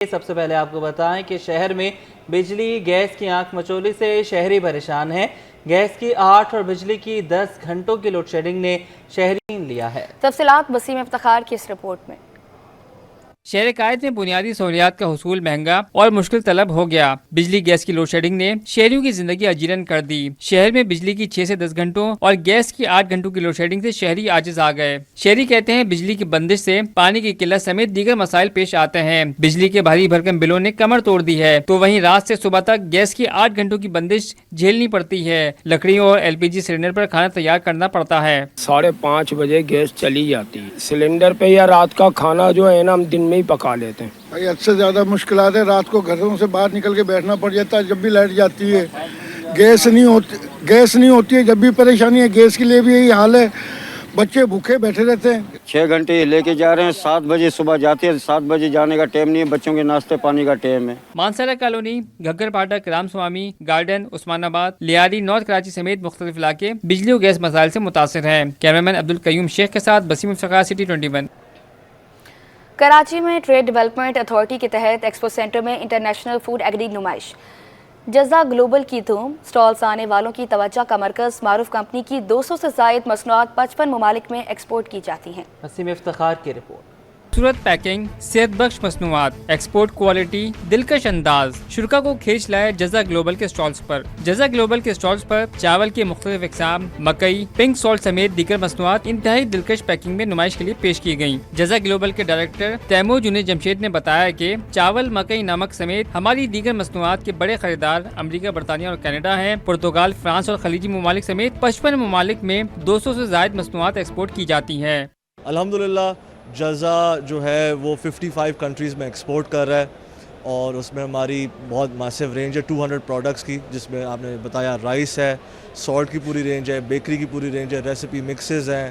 سب سے پہلے آپ کو بتائیں کہ شہر میں بجلی گیس کی آنکھ مچولی سے شہری پریشان ہیں۔ گیس کی 8 اور بجلی کی 10 گھنٹوں کی لوڈ شیڈنگ نے شہرین لیا ہے۔ تفصیلات وسیم افتخار کی اس رپورٹ میں۔ شہر قائد میں بنیادی سہولیات کا حصول مہنگا اور مشکل طلب ہو گیا۔ بجلی گیس کی لوڈ شیڈنگ نے شہریوں کی زندگی اجیرن کر دی۔ شہر میں بجلی کی 6 سے 10 گھنٹوں اور گیس کی 8 گھنٹوں کی لوڈ شیڈنگ سے شہری عاجز آ گئے۔ شہری کہتے ہیں بجلی کی بندش سے پانی کی قلت سمیت دیگر مسائل پیش آتے ہیں۔ بجلی کے بھاری بھرکم بلوں نے کمر توڑ دی ہے تو وہیں رات سے صبح تک گیس کی 8 گھنٹوں کی بندش جھیلنی پڑتی ہے۔ لکڑیوں اور LPG سلنڈر پر کھانا تیار کرنا پڑتا ہے۔ 5:30 بجے گیس چلی جاتی ہے سلنڈر پہ، یا رات کا کھانا جو ہے نا ہم دن میں ہی پکا لیتے ہیں۔ بھائی حد سے زیادہ مشکلات ہے، رات کو گھروں سے باہر نکل کے بیٹھنا پڑ جاتا ہے جب بھی لائٹ جاتی ہے۔ گیس نہیں ہوتی ہے جب بھی پریشانی ہے، گیس کے لیے بھی یہی حال ہے، بچے بھوکے بیٹھے رہتے ہیں۔ 6 گھنٹے لے کے جا رہے ہیں، 7 بجے صبح جاتے ہیں، 7 بجے جانے کا ٹائم نہیں ہے، بچوں کے ناشتے پانی کا ٹائم ہے۔ مانسرا کالونی، گھگر پاٹک، رام سوامی گارڈن، عثمان آباد، لیاری، نارتھ کراچی سمیت مختلف علاقے بجلی و گیس مسائل سے متاثر ہیں۔ کیمرامین عبدالقیوم شیخ کے ساتھ وسیم افتخار، سٹی 21۔ کراچی میں ٹریڈ ڈیولپمنٹ اتھارٹی کے تحت ایکسپو سینٹر میں انٹرنیشنل فوڈ ایگری نمائش جزا گلوبل کی دھوم، سٹال سے آنے والوں کی توجہ کا مرکز، معروف کمپنی کی 200 سے زائد مصنوعات 55 ممالک میں ایکسپورٹ کی جاتی ہیں۔ وسیم افتخار کی رپورٹ۔ خوبصورت پیکنگ، صحت بخش مصنوعات، ایکسپورٹ کوالٹی، دلکش انداز، شرکا کو کھینچ لائے جزا گلوبل کے سٹالز پر۔ جزا گلوبل کے سٹالز پر چاول کے مختلف اقسام، مکئی، پنک سالٹ سمیت دیگر مصنوعات انتہائی دلکش پیکنگ میں نمائش کے لیے پیش کی گئیں۔ جزا گلوبل کے ڈائریکٹر تیمور جنید جمشید نے بتایا کہ چاول، مکئی، نمک سمیت ہماری دیگر مصنوعات کے بڑے خریدار امریکہ، برطانیہ اور کینیڈا ہیں۔ پرتگال، فرانس اور خلیجی ممالک سمیت 55 ممالک میں 200 سے زائد مصنوعات ایکسپورٹ کی جاتی ہیں۔ الحمدللہ جزا جو ہے وہ 55 کنٹریز میں ایکسپورٹ کر رہا ہے، اور اس میں ہماری بہت ماسیو رینج ہے 200 پروڈکٹس کی، جس میں آپ نے بتایا رائس ہے، سالٹ کی پوری رینج ہے، بیکری کی پوری رینج ہے، ریسیپی مکسز ہیں،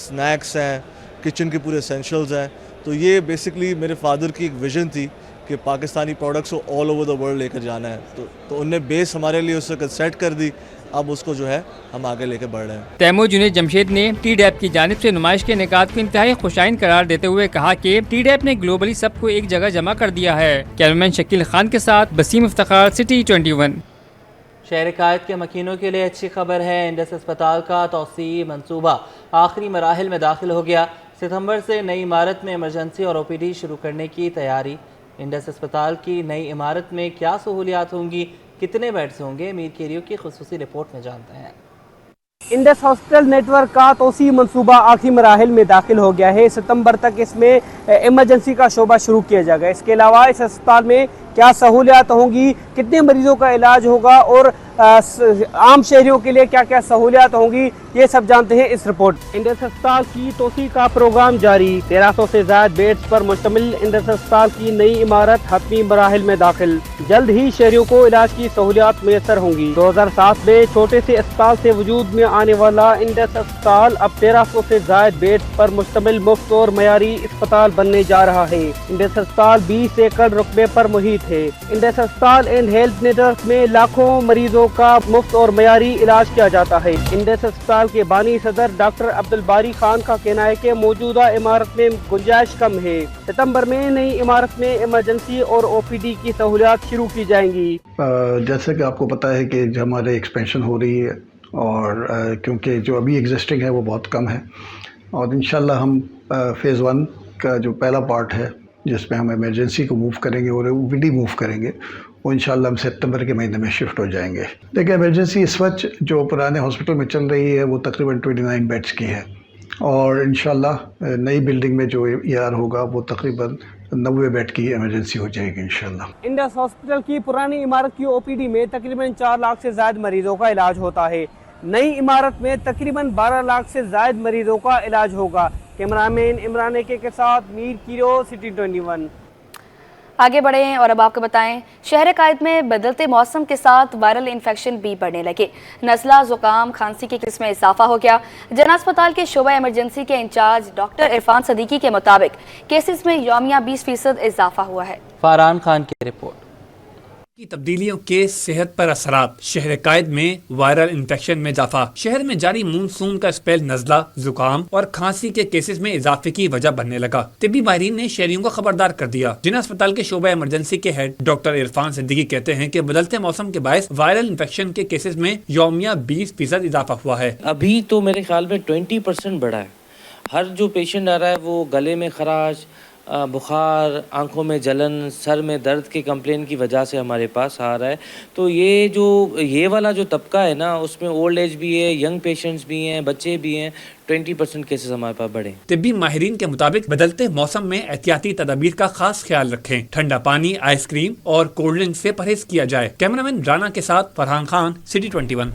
سنیکس ہیں، کچن کے پورے اسینشلز ہیں۔ تو یہ بیسکلی میرے فادر کی ایک ویژن تھی کہ پاکستانی پروڈکٹس کو آل اوور دا ورلڈ لے کر جانا ہے، تو ان نے بیس ہمارے لیے اس وقت سیٹ کر دی، اب اس کو جو ہے ہم آگے لے کے بڑھ رہے ہیں۔ تیمور جنید جمشید نے ٹی ڈیپ کی جانب سے نمائش کے انعقاد کو انتہائی خوشائن قرار دیتے ہوئے کہا کہ ٹی ڈیپ نے گلوبلی سب کو ایک جگہ جمع کر دیا ہے۔ کیمرامین شکیل خان کے ساتھ وسیم افتخار، سٹی 21۔ شہر قائد کے مکینوں کے لیے اچھی خبر ہے، انڈس اسپتال کا توسیعی منصوبہ آخری مراحل میں داخل ہو گیا۔ ستمبر سے نئی عمارت میں ایمرجنسی اور OPD شروع کرنے کی تیاری۔ انڈس اسپتال کی نئی عمارت میں کیا سہولیات ہوں گی، کتنے بیڈز ہوں گے، میر کیریو کی خصوصی رپورٹ میں جانتے ہیں۔ انڈس ہاسپٹل نیٹ ورک کا توسیع منصوبہ آخری مراحل میں داخل ہو گیا ہے۔ ستمبر تک اس میں ایمرجنسی کا شعبہ شروع کیا جائے گا۔ اس کے علاوہ اس اسپتال میں کیا سہولیات ہوں گی، کتنے مریضوں کا علاج ہوگا اور عام شہریوں کے لیے کیا کیا سہولیات ہوں گی، یہ سب جانتے ہیں اس رپورٹ۔ انڈس اسپتال کی توسیع کا پروگرام جاری، 1300 سے زائد بیڈز پر مشتمل انڈس اسپتال کی نئی عمارت حتمی مراحل میں داخل۔ جلد ہی شہریوں کو علاج کی سہولیات میسر ہوں گی۔ 2007 میں چھوٹے سے اسپتال سے وجود میں آنے والا انڈس اسپتال اب 1300 سے زائد بیڈز پر مشتمل مفت اور معیاری اسپتال بننے جا رہا ہے۔ انڈس اسپتال 20 ایکڑ رقبے پر محیط ہے۔ انڈس اسپتال اینڈ ہیلتھ نیٹ ورک میں لاکھوں مریضوں کا مفت اور معیاری علاج کیا جاتا ہے۔ انڈس اسپتال کے بانی صدر ڈاکٹر عبدالباری خان کا کہنا ہے کہ موجودہ عمارت میں گنجائش کم ہے۔ ستمبر میں نئی عمارت میں ایمرجنسی اور OPD کی سہولیات شروع کی جائیں گی۔ جیسے کہ آپ کو پتہ ہے کہ ہمارے ایکسپینشن ہو رہی ہے، اور کیونکہ جو ابھی ایگزسٹنگ ہے وہ بہت کم ہے، اور انشاءاللہ ہم فیز 1 کا جو پہلا پارٹ ہے جس میں ہم ایمرجنسی کو موو کریں گے اور OPD موو کریں گے، وہ انشاءاللہ ہم ستمبر کے مہینے میں شفٹ ہو جائیں گے۔ دیکھیں ایمرجنسی اس وقت جو پرانے ہاسپٹل میں چل رہی ہے وہ تقریباً 29 بیڈز کی ہے، اور انشاءاللہ نئی بلڈنگ میں جو ER ہوگا وہ تقریباً 90 بیڈ کی ایمرجنسی ہو جائے گی انشاءاللہ۔ انڈس ہاسپٹل کی پرانی عمارت کی OPD میں تقریباً 4 لاکھ سے زائد مریضوں کا علاج ہوتا ہے۔ نئی عمارت میں تقریباً 12 لاکھ سے زائد مریضوں کا علاج ہوگا۔ کیمرامین عمران کے ساتھ میر کیرو، سٹی 21۔ آگے بڑھیں اور اب آپ کو بتائیں، شہر قائد میں بدلتے موسم کے ساتھ وائرل انفیکشن بھی بڑھنے لگے۔ نزلہ، زکام، کھانسی کے کیس میں اضافہ ہو گیا۔ جناح اسپتال کے شعبہ ایمرجنسی کے انچارج ڈاکٹر عرفان صدیقی کے مطابق کیسز میں یومیہ 20% اضافہ ہوا ہے۔ فاران خان کی رپورٹ۔ تبدیلیوں کے صحت پر اثرات، شہر قائد میں وائرل انفیکشن میں اضافہ، شہر میں جاری مونسون کا اسپیل نزلہ، زکام اور کھانسی کے کیسز میں اضافے کی وجہ بننے لگا۔ طبی ماہرین نے شہریوں کو خبردار کر دیا۔ جنہ اسپتال کے شعبہ ایمرجنسی کے ہیڈ ڈاکٹر عرفان صدیقی کہتے ہیں کہ بدلتے موسم کے باعث وائرل انفیکشن کے کیسز میں یومیہ 20% اضافہ ہوا ہے۔ ابھی تو میرے خیال میں 20% بڑھا ہے۔ ہر جو پیشنٹ آ رہا ہے وہ گلے میں خراش، بخار، آنکھوں میں جلن، سر میں درد کے کمپلین کی وجہ سے ہمارے پاس آ رہا ہے۔ تو یہ والا جو طبقہ ہے نا، اس میں اولڈ ایج بھی ہے، ینگ پیشنٹس بھی ہیں، بچے بھی ہیں، 20% کیسز ہمارے پاس بڑھے۔ طبی ماہرین کے مطابق بدلتے موسم میں احتیاطی تدابیر کا خاص خیال رکھیں، ٹھنڈا پانی، آئس کریم اور کولڈ ڈرنک سے پرہیز کیا جائے۔ کیمرامین رانا کے ساتھ فرحان خان، سٹی 21۔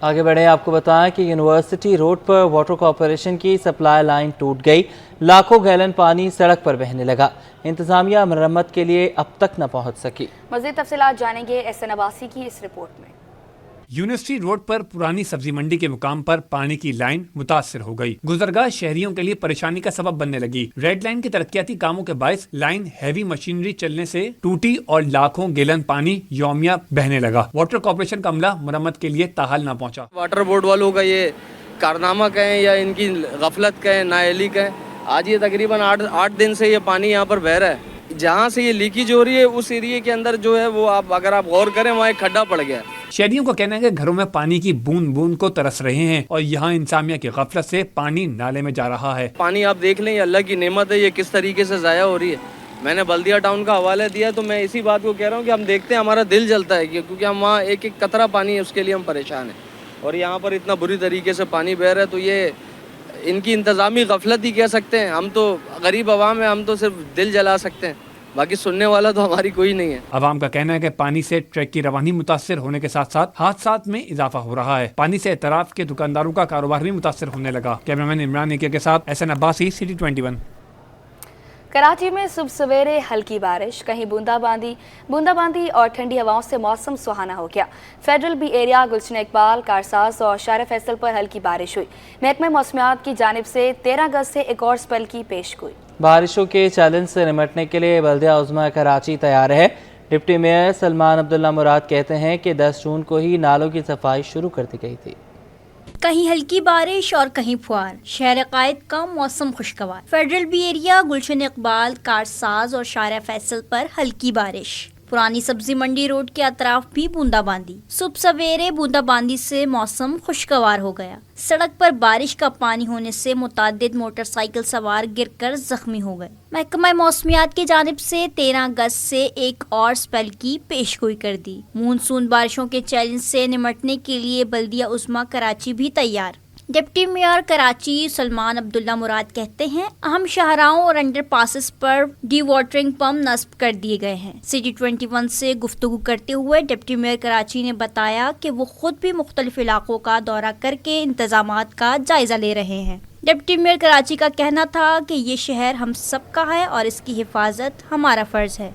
آگے بڑھیں، آپ کو بتائیں کہ یونیورسٹی روڈ پر واٹر کارپوریشن کی سپلائی لائن ٹوٹ گئی، لاکھوں گیلن پانی سڑک پر بہنے لگا، انتظامیہ مرمت کے لیے اب تک نہ پہنچ سکی۔ مزید تفصیلات جانیں گے ایس این عباسی کی اس رپورٹ میں۔ یونیورسٹی روڈ پر پرانی سبزی منڈی کے مقام پر پانی کی لائن متاثر ہو گئی، گزرگاہ شہریوں کے لیے پریشانی کا سبب بننے لگی۔ ریڈ لائن کے ترقیاتی کاموں کے باعث لائن ہیوی مشینری چلنے سے ٹوٹی اور لاکھوں گیلن پانی یومیہ بہنے لگا۔ واٹر کارپوریشن کا عملہ مرمت کے لیے تاحال نہ پہنچا۔ واٹر بورڈ والوں کا یہ کارنامہ کہیں یا ان کی غفلت کہیں، نااہلی کہیں، آج یہ تقریباً 8 دن سے یہ پانی یہاں پر بہہ رہا ہے۔ جہاں سے یہ لیکیج ہو رہی ہے اس ایریے کے اندر جو ہے وہ اگر آپ غور کریں وہاں ایک کھڈا پڑ گیا ہے۔ شہریوں کا کہنا ہے کہ گھروں میں پانی کی بوند بوند کو ترس رہے ہیں اور یہاں انتظامیہ کی غفلت سے پانی نالے میں جا رہا ہے۔ پانی آپ دیکھ لیں، یہ اللہ کی نعمت ہے، یہ کس طریقے سے ضائع ہو رہی ہے۔ میں نے بلدیہ ٹاؤن کا حوالہ دیا تو میں اسی بات کو کہہ رہا ہوں کہ ہم دیکھتے ہیں، ہمارا دل جلتا ہے کیونکہ ہم وہاں ایک ایک قطرہ پانی ہے اس کے لیے ہم پریشان ہیں، اور یہاں پر اتنا بری طریقے سے پانی بہہ رہا ہے۔ تو یہ ان کی انتظامی غفلت ہی کہہ سکتے ہیں۔ ہم تو غریب عوام ہیں، ہم تو صرف دل جلا سکتے ہیں، باقی سننے والا تو ہماری کوئی نہیں ہے۔ عوام کا کہنا ہے کہ پانی سے ٹریک کی روانی متاثر ہونے کے ساتھ ساتھ حادثات میں اضافہ ہو رہا ہے۔ پانی سے اطراف کے دکانداروں کا کاروبار بھی متاثر ہونے لگا۔ کیمرامین عمران نکیا کے ساتھ S N Abbasi, city 21۔ Karachi میں صبح سویرے ہلکی بارش، کہیں بوندا باندی اور ٹھنڈی ہواؤں سے موسم سہانا ہو گیا۔ Federal be area, Gulshan Iqbal, کارساز اور شارع فیصل پر ہلکی بارش ہوئی۔ محکمہ موسمیات کی جانب سے 13 اگست سے ایک اور اسپیل کی پیش گوئی۔ بارشوں کے چیلنج سے نمٹنے کے لیے بلدیہ عظمیٰ کراچی تیار ہے۔ ڈپٹی میئر سلمان عبداللہ مراد کہتے ہیں کہ 10 جون کو ہی نالوں کی صفائی شروع کر دی گئی تھی۔ کہیں ہلکی بارش اور کہیں پھوار، شہر قائد کا موسم خوشگوار۔ Federal be area, Gulshan Iqbal, کارساز اور شارع فیصل پر ہلکی بارش۔ پرانی سبزی منڈی روڈ کے اطراف بھی بوندا باندی۔ صبح سویرے بوندا باندی سے موسم خوشگوار ہو گیا۔ سڑک پر بارش کا پانی ہونے سے متعدد موٹر سائیکل سوار گر کر زخمی ہو گئے۔ محکمہ موسمیات کی جانب سے 13 اگست سے ایک اور اسپیل کی پیش گوئی کر دی۔ مونسون بارشوں کے چیلنج سے نمٹنے کے لیے بلدیہ عظمیٰ کراچی بھی تیار۔ ڈپٹی میئر کراچی سلمان عبداللہ مراد کہتے ہیں اہم شاہراہوں اور انڈر پاسز پر ڈی واٹرنگ پمپ نصب کر دیے گئے ہیں۔ سٹی 21 سے گفتگو کرتے ہوئے ڈپٹی میئر کراچی نے بتایا کہ وہ خود بھی مختلف علاقوں کا دورہ کر کے انتظامات کا جائزہ لے رہے ہیں۔ ڈپٹی میئر کراچی کا کہنا تھا کہ یہ شہر ہم سب کا ہے اور اس کی حفاظت ہمارا فرض ہے۔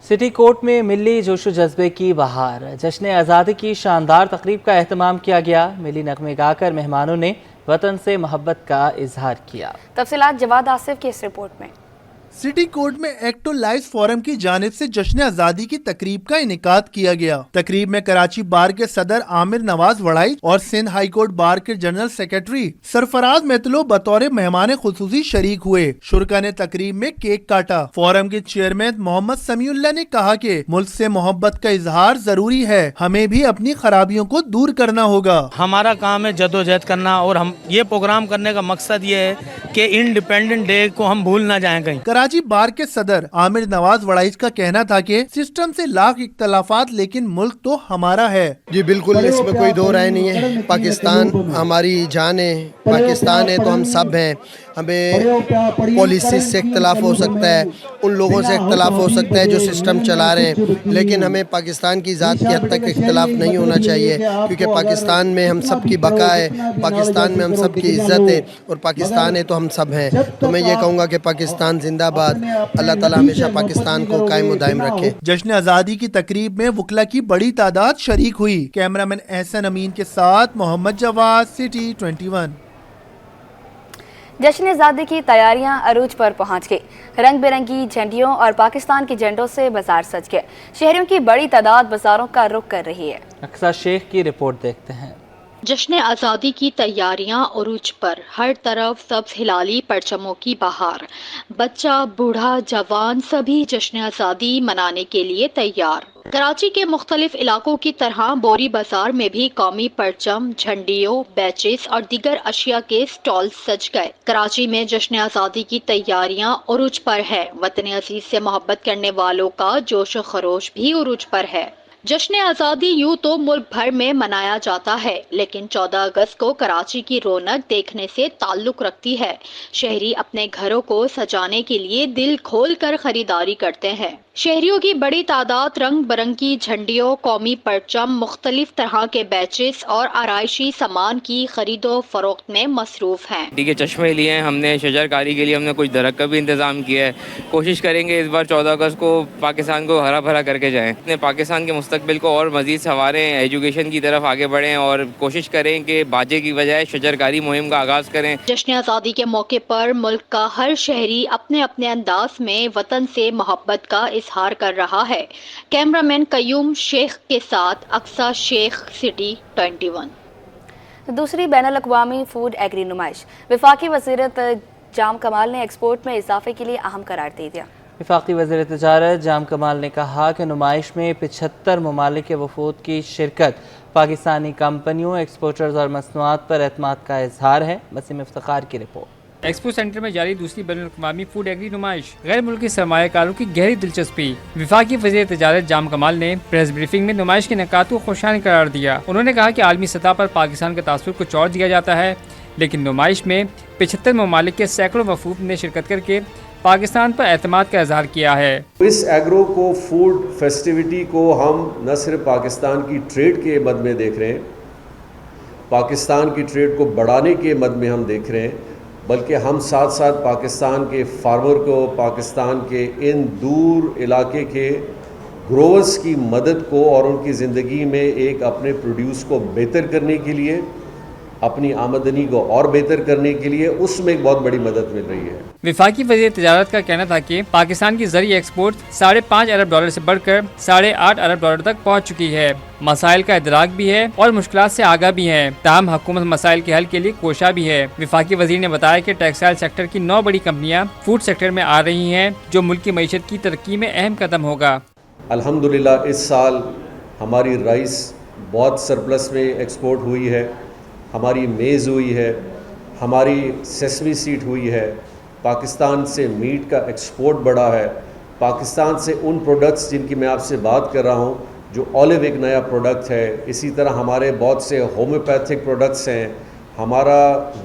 سٹی کورٹ میں ملی جوش و جذبے کی بہار، جشن آزادی کی شاندار تقریب کا اہتمام کیا گیا۔ ملی نغمے گا کر مہمانوں نے وطن سے محبت کا اظہار کیا۔ تفصیلات جواد آصف کی اس رپورٹ میں۔ سٹی کورٹ میں ایکٹو لائف فورم کی جانب سے جشن آزادی کی تقریب کا انعقاد کیا گیا۔ تقریب میں کراچی بار کے صدر عامر نواز وڑائی اور سندھ ہائی کورٹ بار کے جنرل سیکرٹری سرفراز میتلو بطور مہمان خصوصی شریک ہوئے۔ شرکا نے تقریب میں کیک کاٹا۔ فورم کے چیئرمین محمد سمیع اللہ نے کہا کہ ملک سے محبت کا اظہار ضروری ہے، ہمیں بھی اپنی خرابیوں کو دور کرنا ہوگا۔ ہمارا کام ہے جدوجہد کرنا، اور ہم یہ پروگرام کرنے کا مقصد یہ ہے کہ انڈیپینڈنٹ ڈے کو ہم بھول نہ جائیں کہیں۔ کراچی بار کے صدر عامر نواز وڑائچ کا کہنا تھا کہ سسٹم سے لاکھ اختلافات لیکن ملک تو ہمارا ہے۔ جی بالکل، اس میں کوئی دو رائے نہیں ہے۔ پاکستان ہماری جان ہے، پاکستان ہے تو ہم سب ہیں۔ ہمیں پالیسیز سے اختلاف ہو سکتا ہے، ان لوگوں سے اختلاف ہو سکتا ہے جو سسٹم چلا رہے ہیں، لیکن ہمیں پاکستان کی ذات کی حد تک اختلاف نہیں ہونا چاہیے، کیونکہ پاکستان میں ہم سب کی بقا ہے، پاکستان میں ہم سب کی عزت ہے، اور پاکستان ہے تو ہم سب ہیں۔ تو میں یہ کہوں گا کہ پاکستان زندہ باد، اللہ تعالیٰ ہمیشہ پاکستان کو قائم و دائم رکھے۔ جشن آزادی کی تقریب میں وکلا کی بڑی تعداد شریک ہوئی۔ کیمرامین احسن امین کے ساتھ محمد جواد، سٹی 21۔ जश्न आज़ादी की तैयारियां अरूज पर पहुंच गई। रंग बिरंगी झंडियों और पाकिस्तान के झंडों से बाजार सज गए। शहरियों की बड़ी तादाद बाजारों का रुख कर रही है। अक्सा शेख की रिपोर्ट देखते हैं। जश्न आज़ादी की तैयारियां उरूज पर, हर तरफ सब्ज हिलाली परचमों की बहार। बच्चा, बूढ़ा, जवान सभी जश्न आज़ादी मनाने के लिए तैयार। कराची के मुख्तलिफ इलाकों की तरह बोरी बाजार में भी कौमी परचम, झंडियों, बैचेस और दीगर अशिया के स्टॉल सज गए। कराची में जश्न आज़ादी की तैयारियां उरूज पर है। वतन अजीज से मोहब्बत करने वालों का जोश व खरोश भी उरूज पर है। जश्न आज़ादी यूं तो मुल्क भर में मनाया जाता है, लेकिन 14 अगस्त को कराची की रौनक देखने से ताल्लुक रखती है। शहरी अपने घरों को सजाने के लिए दिल खोल कर खरीदारी करते हैं। शहरियों की बड़ी तादाद रंग बिरंगी झंडियों, कौमी परचम, मुख्तलिफ तरह के बैचेस और आराइशी सामान की खरीदो फरोख्त में मसरूफ हैं। के चश्मे लिए हैं हमने, शजरकारी के लिए हमने कुछ दरख्त का भी इंतज़ाम किया है। कोशिश करेंगे इस बार 14 अगस्त को पाकिस्तान को हरा भरा करके जाएं। अपने पाकिस्तान के मुस्तकबिल को और मज़ीद संवारें, एजुकेशन की तरफ आगे बढ़ें और कोशिश करें कि बाजे की बजाय शजरकारी मुहिम का आगाज़ करें। जश्न आज़ादी के मौके पर मुल्क का हर शहरी अपने अपने अंदाज में वतन से मोहब्बत का इजहार कर रहा है। कैमरामैन कयूम शेख के साथ अक्सा शेख, सिटी 21। दूसरी बैनुल-अक़वामी फूड एग्री नुमाइश, वफाकी वज़ीर जाम कमाल ने एक्सपोर्ट में इजाफे के लिए अहम करार दे दिया। वफाकी वज़ीर तिजारत जाम कमाल ने कहा कि नुमाइश में 75 ममालिक के वफूद की शिरकत पाकिस्तानी कंपनियों, एक्सपोर्टर्स और मसनूआत पर एतमाद का इजहार है। वसीम इफ्तिखार की रिपोर्ट। एक्सपो सेंटर में जारी दूसरी बैनुल-अक़वामी फूड एग्री नुमाइश, गैर मुल्की सरमायाकारों की गहरी दिलचस्पी। वफाकी वज़ीर तिजारत जाम कमाल ने प्रेस ब्रीफिंग में नुमाइश के निकात को खुशाइन करार दिया। उन्होंने कहा कि आलमी सतह पर पाकिस्तान का तासुर कुछ और दिया जाता है, लेकिन नुमाइश में 75 ममालिक के सैकड़ों वफूद ने शिरकत करके पाकिस्तान पर एतमाद का इजहार किया है। इस एग्रो को, फूड फेस्टिविटी को हम न सिर्फ पाकिस्तान की ट्रेड के मद में देख रहे हैं, पाकिस्तान की ट्रेड को बढ़ाने के मद में हम देख रहे हैं, बल्कि हम साथ साथ पाकिस्तान के फार्मर को, पाकिस्तान के इन दूर इलाके के ग्रोवर्स की मदद को और उनकी ज़िंदगी में एक अपने प्रोड्यूस को बेहतर करने के लिए, अपनी आमदनी को और बेहतर करने के लिए उसमें एक बहुत बड़ी मदद मिल रही है। वफाकी वज़ीर तिजारत का कहना था कि पाकिस्तान की ज़रिए एक्सपोर्ट $5.5 अरब से बढ़कर $8.5 अरब तक पहुँच चुकी है। मसाइल का इदराक भी है और मुश्किलात से आगाह भी है, ताहम हुकूमत मसाइल के हल के लिए कोशा भी है। वफाकी वज़ीर ने बताया कि टेक्सटाइल सेक्टर की 9 बड़ी कंपनियाँ फूड सेक्टर में आ रही हैं, जो मुल्क की मईशत की तरक्की में अहम कदम होगा। अल्हम्दुलिल्लाह इस साल हमारी राइस बहुत सरप्लस में एक्सपोर्ट हुई है, हमारी मेज़ हुई है, हमारी सेसमी सीड हुई है, पाकिस्तान से मीट का एक्सपोर्ट बढ़ा है, पाकिस्तान से उन प्रोडक्ट्स जिनकी मैं आपसे बात कर रहा हूँ, जो ऑलिव एक नया प्रोडक्ट है, इसी तरह हमारे बहुत से होम्योपैथिक प्रोडक्ट्स हैं, हमारा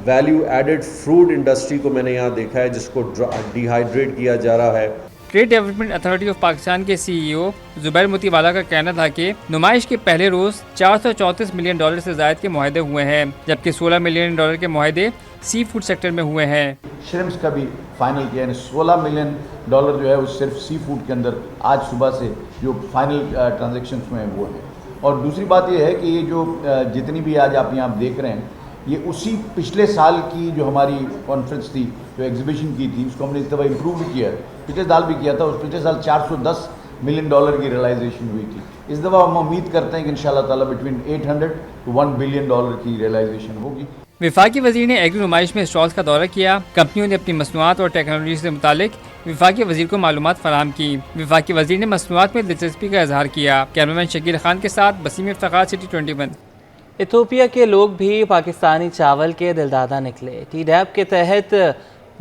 वैल्यू एडेड फ्रूट इंडस्ट्री को मैंने यहाँ देखा है जिसको डिहाइड्रेट किया जा रहा है। Trade development authority of Pakistan के CEO जुबैर मोतीवाला का कहना था कि नुमाइश के पहले रोज $434 मिलियन से ज़ायद के मुआहदे हुए हैं, जबकि $16 मिलियन के मुआहदे सी फूड सेक्टर में हुए हैं। श्रिम्स का भी फाइनल किया है, $16 मिलियन जो है वो सिर्फ सी फूड के अंदर आज सुबह से जो फाइनल ट्रांजेक्शन्स में वो है। और दूसरी बात ये है कि ये जो जितनी भी आज आप यहाँ देख रहे हैं, ये उसी पिछले साल की जो हमारी कॉन्फ्रेंस थी, जो एग्जीबिशन की थी, उसको हमने इस दफ़ा इम्प्रूव भी किया है। पिछले साल भी किया था, उस पिछले साल $410 मिलियन की रियलाइजेशन हुई थी। इस दफ़ा हम उम्मीद करते हैं कि इंशाल्लाह ताला बिटवीन 800 to $1 बिलियन की रियलाइजेशन होगी। वफाकी वज़ीर ने एग्री नुमाइश में स्टॉल्स का दौरा किया। कंपनियों ने अपनी मसनूआत और टेक्नोलॉजी से मुतालिक वफाकी वज़ीर को मालूमात फराहम की। वफाकी वज़ीर ने मसनूआत में दिलचस्पी का इजहार किया। कैमरामैन शकील खान के साथ वसीम इफ्तिखार, सिटी 21। इथोपिया के लोग भी पाकिस्तानी चावल के दिलदादा निकले। TDAP के तहत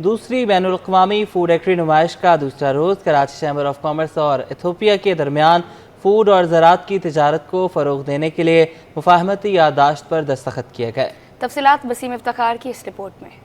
दूसरी बैनुल-अक़वामी फूड एग्री नुमाइश का दूसरा रोज़ कराची चैम्बर ऑफ कॉमर्स और इथोपिया के दरमियान फूड और ज़राअत की तिजारत को फ़रोग़ देने के लिए मुफ़ाहमती याददाश्त पर दस्तखत किए गए। तफसीलात वसीम इफ्तिखार की इस रिपोर्ट में।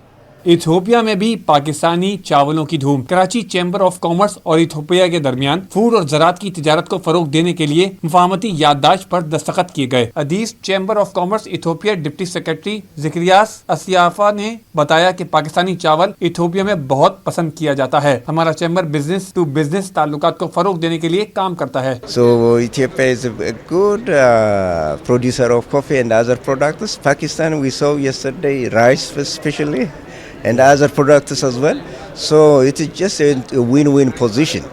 इथियोपिया में भी पाकिस्तानी चावलों की धूम। कराची चैम्बर ऑफ कॉमर्स और इथियोपिया के दरमियान फूड और ज़राअत की तिजारत को फरोग देने के लिए मुफाहमती याददाश्त पर दस्तखत किए गए। Addis chamber of commerce Ethiopia deputy secretary Zikrias Asiafa ने बताया कि पाकिस्तानी चावल इथियोपिया में बहुत पसंद किया जाता है। हमारा चैम्बर बिजनेस टू बिजनेस ताल्लुकात को फरोग देने के लिए काम करता है। So Ethiopia is a good producer of coffee and other products. Pakistan, we saw yesterday rice especially. and other products as well. So it is just a win-win position.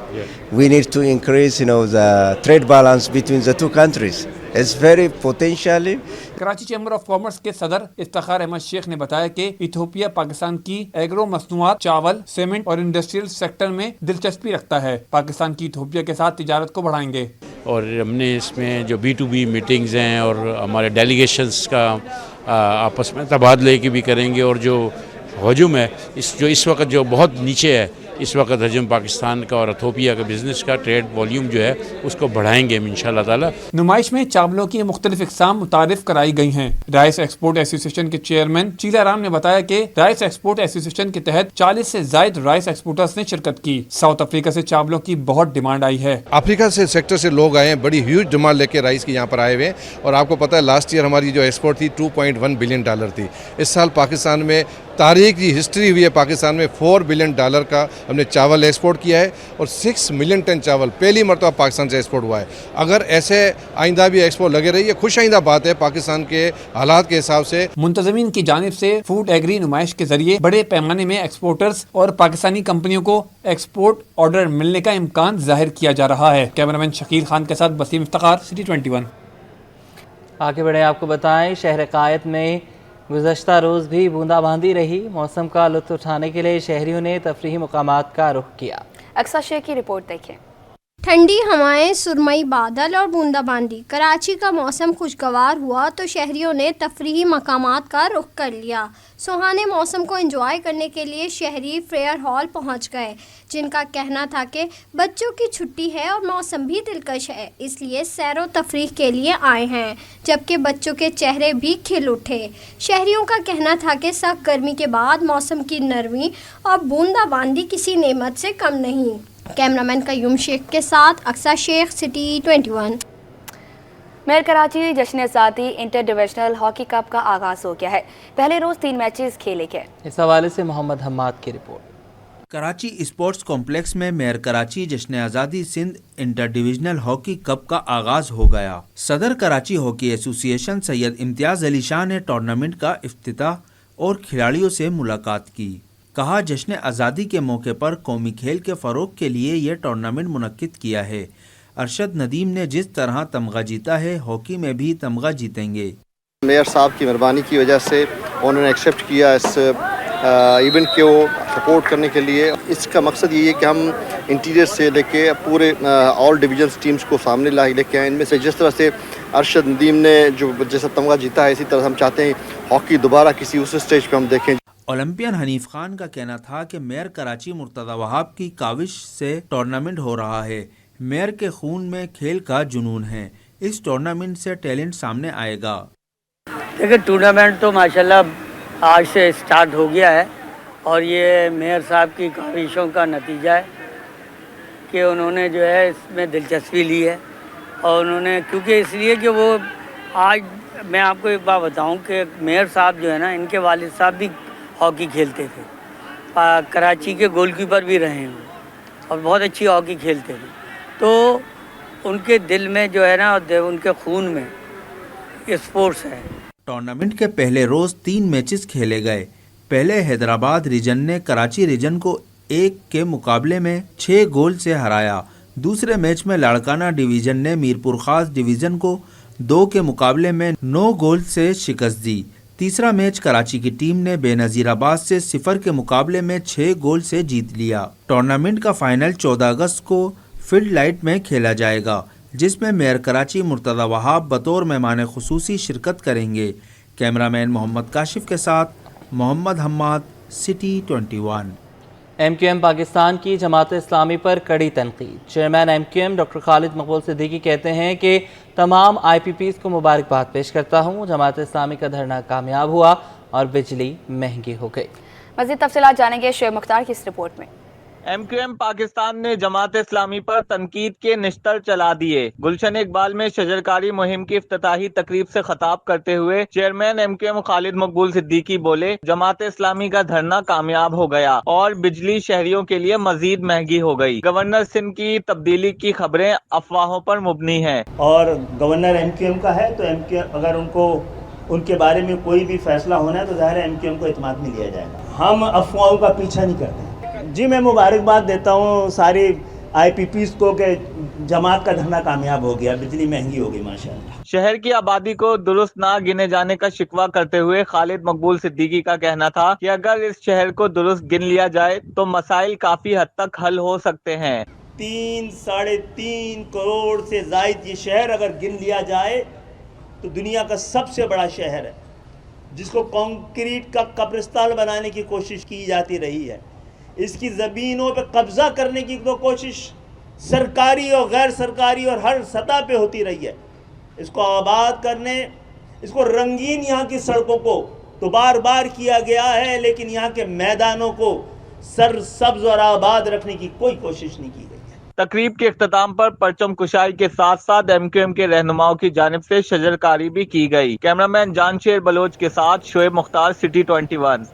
We need to increase, the trade balance between the two countries. It's very potentially. Karachi chamber of commerce के सदर इफ्तिखार अहमद शेख ने बताया कि Ethiopia Pakistan की agro मसनूआत, चावल, cement और industrial sector में दिलचस्पी रखता है। पाकिस्तान की इथोपिया के साथ तिजारत को बढ़ाएंगे। और हमने इसमें जो B2B मीटिंग्स हैं और हमारे डेलीगेशंस का आपस में तबादले की भी करेंगे, और जो हजम है इस वक्त जो बहुत नीचे है, इस वक्त हजम पाकिस्तान का और इथोपिया का बिजनेस का ट्रेड वॉल्यूम जो है उसको बढ़ाएंगे हम इंशाल्लाह ताला। नुमाइश में चावलों की मुख्तलिफ इकसाम मुतारिफ कराई गई हैं। राइस एक्सपोर्ट एसोसिएशन के चेयरमैन चीला राम ने बताया कि राइस एक्सपोर्ट एसोसिएशन के तहत 40 से जायद राइस एक्सपोर्टर्स ने शिरकत की। साउथ अफ्रीका से चावलों की बहुत डिमांड आई है। अफ्रीका से सेक्टर से लोग आए हैं, बड़ी ह्यूज डिमांड लेके राइस की यहाँ पर आए हुए हैं। और आपको पता है लास्ट ईयर हमारी जो एक्सपोर्ट थी $2.1 बिलियन थी। इस साल पाकिस्तान में तारीख की हिस्ट्री हुई है, पाकिस्तान में $4 बिलियन का हमने चावल एक्सपोर्ट किया है और 6 मिलियन टन चावल पहली मरतबा पाकिस्तान से एक्सपोर्ट हुआ है। अगर ऐसे आइंदा भी एक्सपोर्ट लगे रही है, खुश आइंदा बात है पाकिस्तान के हालात के हिसाब से। मुंतज़मीन की जानिब से फूड एग्री नुमाइश के जरिए बड़े पैमाने में एक्सपोर्टर्स और पाकिस्तानी कंपनियों को एक्सपोर्ट ऑर्डर मिलने का इम्कान जाहिर किया जा रहा है। कैमरामैन शकील खान के साथ बसीम इफ्तिखार, सिटी 21। आगे बढ़े, आपको बताएं शहर कायद में गुज़श्ता रोज़ भी बूंदाबांदी रही। मौसम का लुत्फ़ उठाने के लिए शहरियों ने तफरीही मकामात का रुख किया। अक्सा शेख की रिपोर्ट देखें। ठंडी हवाएं, सुरमई बादल और बूंदाबांदी। कराची का मौसम खुशगवार हुआ तो शहरियों ने तफरीही मकामात का रुख कर लिया। सुहाने मौसम को एंजॉय करने के लिए शहरी फेयर हॉल पहुंच गए, जिनका कहना था कि बच्चों की छुट्टी है और मौसम भी दिलकश है, इसलिए सैरो तफरीह के लिए आए हैं, जबकि बच्चों के चेहरे भी खिल उठे। शहरियों का कहना था कि सख्त गर्मी के बाद मौसम की नरमी और बूंदाबांदी किसी नेमत से कम नहीं। कैमरामैन कयूम शेख के साथ अक्सा शेख, सिटी 21। मेयर कराची जश्न आज़ादी इंटर डिविजनल हॉकी कप का आगाज़ हो गया है। पहले रोज़ 3 मैचेस खेले गए। इस हवाले से मोहम्मद हम्माद की रिपोर्ट। कराची स्पोर्ट्स कॉम्प्लेक्स में मेयर कराची जश्न आज़ादी Sindh inter divisional hockey cup का आगाज़ हो गया। सदर कराची हॉकी एसोसिएशन सैयद इम्तियाज़ अली शाह ने टूर्नामेंट का इफ्तिताह और खिलाड़ियों से मुलाकात की। कहा, जश्न आज़ादी के मौके पर कौमी खेल के फ़रोग़ के लिए यह टूर्नामेंट मुनक्किद किया है। अरशद नदीम ने जिस तरह तमगा जीता है, हॉकी में भी तमगा जीतेंगे। मेयर साहब की मेहरबानी की वजह से उन्होंने एक्सेप्ट किया इस इवेंट को सपोर्ट करने के लिए। इसका मकसद ये है कि हम इंटीरियर से लेके पूरे ऑल डिवीजन टीम्स को सामने लेके आए। इनमें से जिस तरह से अरशद नदीम ने जो जैसा तमगा जीता है, इसी तरह हम चाहते हैं हॉकी दोबारा किसी उस स्टेज पे हम देखें। ओलंपियन हनीफ खान का कहना था कि मेयर कराची मुर्तज़ा वहाब की काविश से टूर्नामेंट हो रहा है। मेयर के खून में खेल का जुनून है। इस टूर्नामेंट से टैलेंट सामने आएगा। देखिए, टूर्नामेंट तो माशाल्लाह आज से स्टार्ट हो गया है और ये मेयर साहब की काविशों का नतीजा है कि उन्होंने जो है इसमें दिलचस्पी ली है। और उन्होंने क्योंकि इसलिए कि वो आज मैं आपको एक बात बताऊं कि मेयर साहब जो है ना, इनके वालिद साहब भी हॉकी खेलते थे, कराची के गोलकीपर भी रहे हैं और बहुत अच्छी हॉकी खेलते थे। तो उनके दिल में जो है ना, उनके खून में स्पोर्ट्स है। टूर्नामेंट के पहले रोज़ 3 मैचेस खेले गए। पहले हैदराबाद रीजन ने कराची रीजन को 1 के मुकाबले में 6 गोल से हराया। दूसरे मैच में लाड़काना डिवीज़न ने मीरपुर खास डिवीज़न को 2 के मुकाबले में 9 गोल से शिकस्त दी। तीसरा मैच कराची की टीम ने बेनज़ीराबाद से 0 के मुकाबले में 6 गोल से जीत लिया। टूर्नामेंट का फाइनल 14 अगस्त को फील्ड लाइट में खेला जाएगा, जिसमें मेयर कराची मुर्तज़ा वहाब बतौर मेहमान खुसूसी शिरकत करेंगे। कैमरामैन मोहम्मद काशिफ के साथ मोहम्मद हम्माद, सिटी 21। MQM पाकिस्तान की जमात इस्लामी पर कड़ी तनकीद। चेयरमैन MQM डॉक्टर खालिद मकबूल सिद्दीकी कहते हैं कि तमाम IPPs को मुबारकबाद पेश करता हूँ। जमात इस्लामी का धरना कामयाब हुआ और बिजली महंगी हो गई। मज़ीद तफसीलात जानेंगे शुएब मुख्तार की इस रिपोर्ट में। MQM पाकिस्तान ने जमात इस्लामी पर तनकीद के निश्तर चला दिए। गुलशन इकबाल में शजरकारी मुहिम की इफ्तिताही तकरीब से खिताब करते हुए चेयरमैन MQM खालिद मकबूल सिद्दीकी बोले, जमात इस्लामी का धरना कामयाब हो गया और बिजली शहरियों के लिए मजीद महंगी हो गई। गवर्नर सिंध की तब्दीली की खबरें अफवाहों पर मुबनी हैं और गवर्नर MQM का है तो MQM अगर उनको उनके बारे में कोई भी फैसला होना है तो ज़ाहिर है MQM को इत्मीनान में लिया जाएगा। हम अफवाहों का पीछा नहीं करते। जी मैं मुबारकबाद देता हूँ सारी IPPs को कि जमात का धंधा कामयाब हो गया, बिजली महंगी हो गई माशाअल्लाह। शहर की आबादी को दुरुस्त ना गिने जाने का शिकवा करते हुए खालिद मकबूल सिद्दीकी का कहना था कि अगर इस शहर को दुरुस्त गिन लिया जाए तो मसाइल काफी हद तक हल हो सकते हैं। 3-3.5 करोड़ से जायद ये शहर अगर गिन लिया जाए तो दुनिया का सबसे बड़ा शहर है, जिसको कंक्रीट का कब्रिस्तान बनाने की कोशिश की जाती रही है। इसकी ज़मीनों पे कब्ज़ा करने की तो कोशिश सरकारी और गैर सरकारी और हर सतह पे होती रही है। इसको आबाद करने, इसको रंगीन यहाँ की सड़कों को तो बार बार किया गया है, लेकिन यहाँ के मैदानों को सरसब्ज और आबाद रखने की कोई कोशिश नहीं की गई। तकरीब के इख्तिताम पर परचम कुशाई के साथ साथ MQM के रहनुमाओं की जानिब से शजरकारी भी की गई। कैमरामैन जानशेर बलोच के साथ शोएब मुख्तार, सिटी 21।